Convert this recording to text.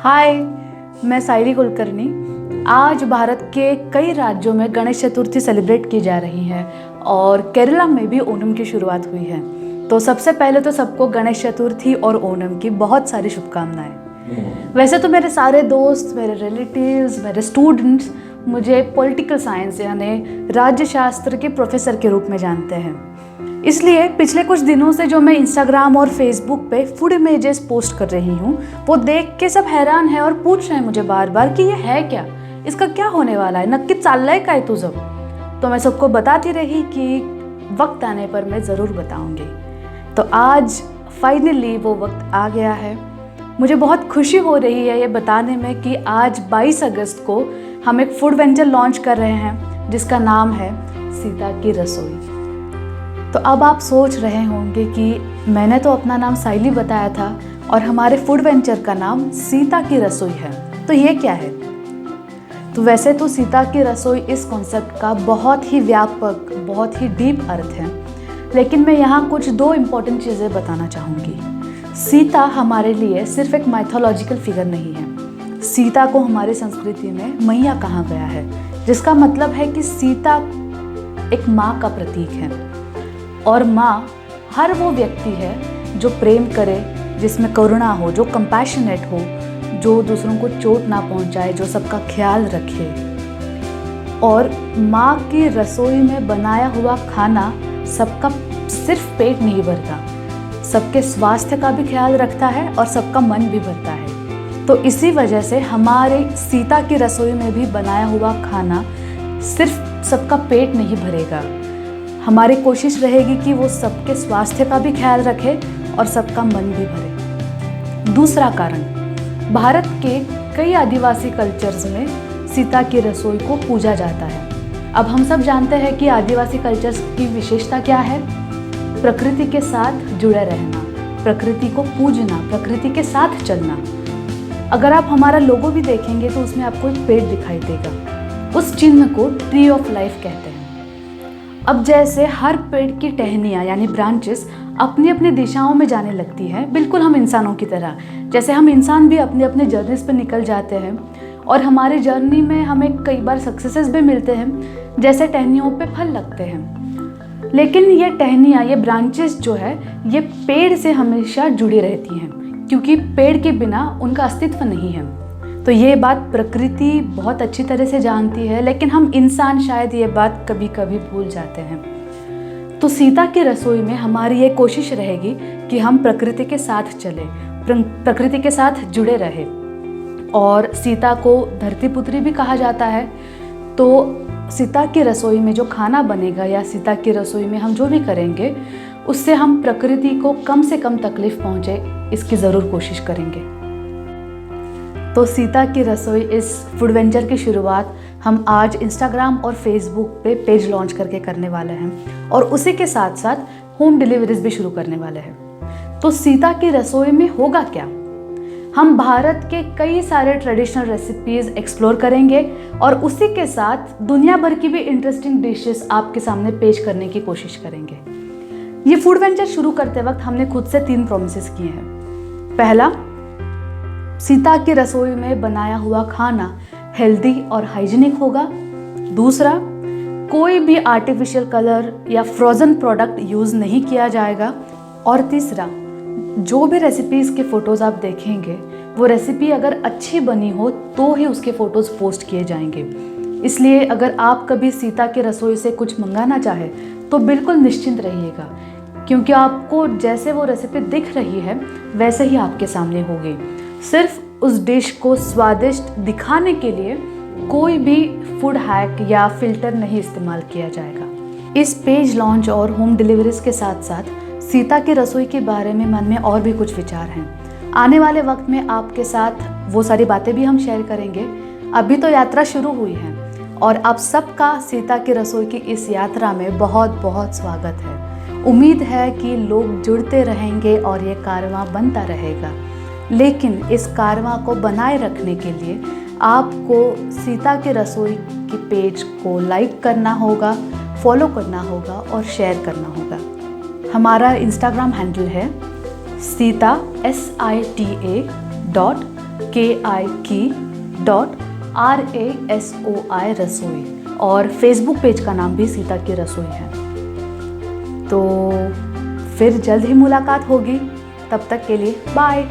हाय, मैं सायली कुलकर्णी। आज भारत के कई राज्यों में गणेश चतुर्थी सेलिब्रेट की जा रही है और केरला में भी ओणम की शुरुआत हुई है। तो सबसे पहले तो सबको गणेश चतुर्थी और ओणम की बहुत सारी शुभकामनाएं। वैसे तो मेरे सारे दोस्त, मेरे रिलेटिव्स, मेरे स्टूडेंट्स मुझे पॉलिटिकल साइंस यानी राज्यशास्त्र के प्रोफेसर के रूप में जानते हैं। इसलिए पिछले कुछ दिनों से जो मैं इंस्टाग्राम और फेसबुक पे फूड इमेजेस पोस्ट कर रही हूँ, वो देख के सब हैरान है और पूछ रहे हैं मुझे बार बार कि ये है क्या, इसका क्या होने वाला है, नक्की चाललंय काय तुझं। तो मैं सबको बताती रही कि वक्त आने पर मैं ज़रूर बताऊंगी। तो आज फाइनली वो वक्त आ गया है। मुझे बहुत खुशी हो रही है ये बताने में कि आज 22 अगस्त को हम एक फूड वेंचर लॉन्च कर रहे हैं जिसका नाम है सीता की रसोई। तो अब आप सोच रहे होंगे कि मैंने तो अपना नाम सायली बताया था और हमारे फूड वेंचर का नाम सीता की रसोई है, तो ये क्या है। तो वैसे तो सीता की रसोई इस कॉन्सेप्ट का बहुत ही व्यापक, बहुत ही डीप अर्थ है, लेकिन मैं यहाँ कुछ दो इम्पॉर्टेंट चीज़ें बताना चाहूँगी। सीता हमारे लिए सिर्फ एक माइथोलॉजिकल फिगर नहीं है। सीता को हमारी संस्कृति में मैया कहा गया है, जिसका मतलब है कि सीता एक माँ का प्रतीक है। और माँ हर वो व्यक्ति है जो प्रेम करे, जिसमें करुणा हो, जो कंपैशनेट हो, जो दूसरों को चोट ना पहुँचाए, जो सबका ख्याल रखे। और माँ की रसोई में बनाया हुआ खाना सबका सिर्फ पेट नहीं भरता, सबके स्वास्थ्य का भी ख्याल रखता है और सबका मन भी भरता है। तो इसी वजह से हमारे सीता की रसोई में भी बनाया हुआ खाना सिर्फ सबका पेट नहीं भरेगा, हमारी कोशिश रहेगी कि वो सबके स्वास्थ्य का भी ख्याल रखे और सबका मन भी भरे। दूसरा कारण, भारत के कई आदिवासी कल्चर्स में सीता की रसोई को पूजा जाता है। अब हम सब जानते हैं कि आदिवासी कल्चर्स की विशेषता क्या है। प्रकृति के साथ जुड़े रहना, प्रकृति को पूजना, प्रकृति के साथ चलना। अगर आप हमारा लोगो भी देखेंगे तो उसमें आपको एक पेड़ दिखाई देगा। उस चिन्ह को ट्री ऑफ लाइफ कहते हैं। अब जैसे हर पेड़ की टहनियाँ यानी ब्रांचेस अपनी अपनी दिशाओं में जाने लगती है, बिल्कुल हम इंसानों की तरह, जैसे हम इंसान भी अपने अपने जर्नीज पे निकल जाते हैं और हमारी जर्नी में हमें कई बार सक्सेसेस भी मिलते हैं, जैसे टहनियों पे फल लगते हैं। लेकिन ये टहनियाँ, ये ब्रांचेस जो है, ये पेड़ से हमेशा जुड़ी रहती हैं, क्योंकि पेड़ के बिना उनका अस्तित्व नहीं है। तो ये बात प्रकृति बहुत अच्छी तरह से जानती है, लेकिन हम इंसान शायद ये बात कभी कभी भूल जाते हैं। तो सीता की रसोई में हमारी ये कोशिश रहेगी कि हम प्रकृति के साथ चलें, प्रकृति के साथ जुड़े रहें। और सीता को धरती पुत्री भी कहा जाता है। तो सीता की रसोई में जो खाना बनेगा या सीता की रसोई में हम जो भी करेंगे, उससे हम प्रकृति को कम से कम तकलीफ पहुँचे, इसकी ज़रूर कोशिश करेंगे। तो सीता की रसोई इस फूड वेंचर की शुरुआत हम आज इंस्टाग्राम और फेसबुक पे पेज लॉन्च करके करने वाले हैं और उसी के साथ साथ होम डिलीवरीज भी शुरू करने वाले हैं। तो सीता की रसोई में होगा क्या? हम भारत के कई सारे ट्रेडिशनल रेसिपीज़ एक्सप्लोर करेंगे और उसी के साथ दुनिया भर की भी इंटरेस्टिंग डिशेस आपके सामने पेश करने की कोशिश करेंगे। ये फूड वेंचर शुरू करते वक्त हमने खुद से 3 प्रॉमिसेस किए हैं। पहला, सीता की रसोई में बनाया हुआ खाना हेल्दी और हाइजीनिक होगा। दूसरा, कोई भी आर्टिफिशियल कलर या फ्रोज़न प्रोडक्ट यूज़ नहीं किया जाएगा। और तीसरा, जो भी रेसिपीज़ के फ़ोटोज़ आप देखेंगे, वो रेसिपी अगर अच्छी बनी हो तो ही उसके फ़ोटोज़ पोस्ट किए जाएंगे। इसलिए अगर आप कभी सीता की रसोई से कुछ मंगाना चाहे तो बिल्कुल निश्चिंत रहिएगा, क्योंकि आपको जैसे वो रेसिपी दिख रही है वैसे ही आपके सामने होगी। सिर्फ उस डिश को स्वादिष्ट दिखाने के लिए कोई भी फूड हैक या फिल्टर नहीं इस्तेमाल किया जाएगा। इस पेज लॉन्च और होम डिलीवरीज के साथ साथ सीता की रसोई के बारे में मन में और भी कुछ विचार हैं। आने वाले वक्त में आपके साथ वो सारी बातें भी हम शेयर करेंगे। अभी तो यात्रा शुरू हुई है और आप सबका सीता की रसोई की इस यात्रा में बहुत बहुत स्वागत है। उम्मीद है कि लोग जुड़ते रहेंगे और ये कारवां बनता रहेगा। लेकिन इस कारवां को बनाए रखने के लिए आपको सीता की रसोई की पेज को लाइक करना होगा, फॉलो करना होगा और शेयर करना होगा। हमारा इंस्टाग्राम हैंडल है सीता SITA KIKI.RASOI रसोई, और फेसबुक पेज का नाम भी सीता की रसोई है। तो फिर जल्द ही मुलाकात होगी, तब तक के लिए बाय।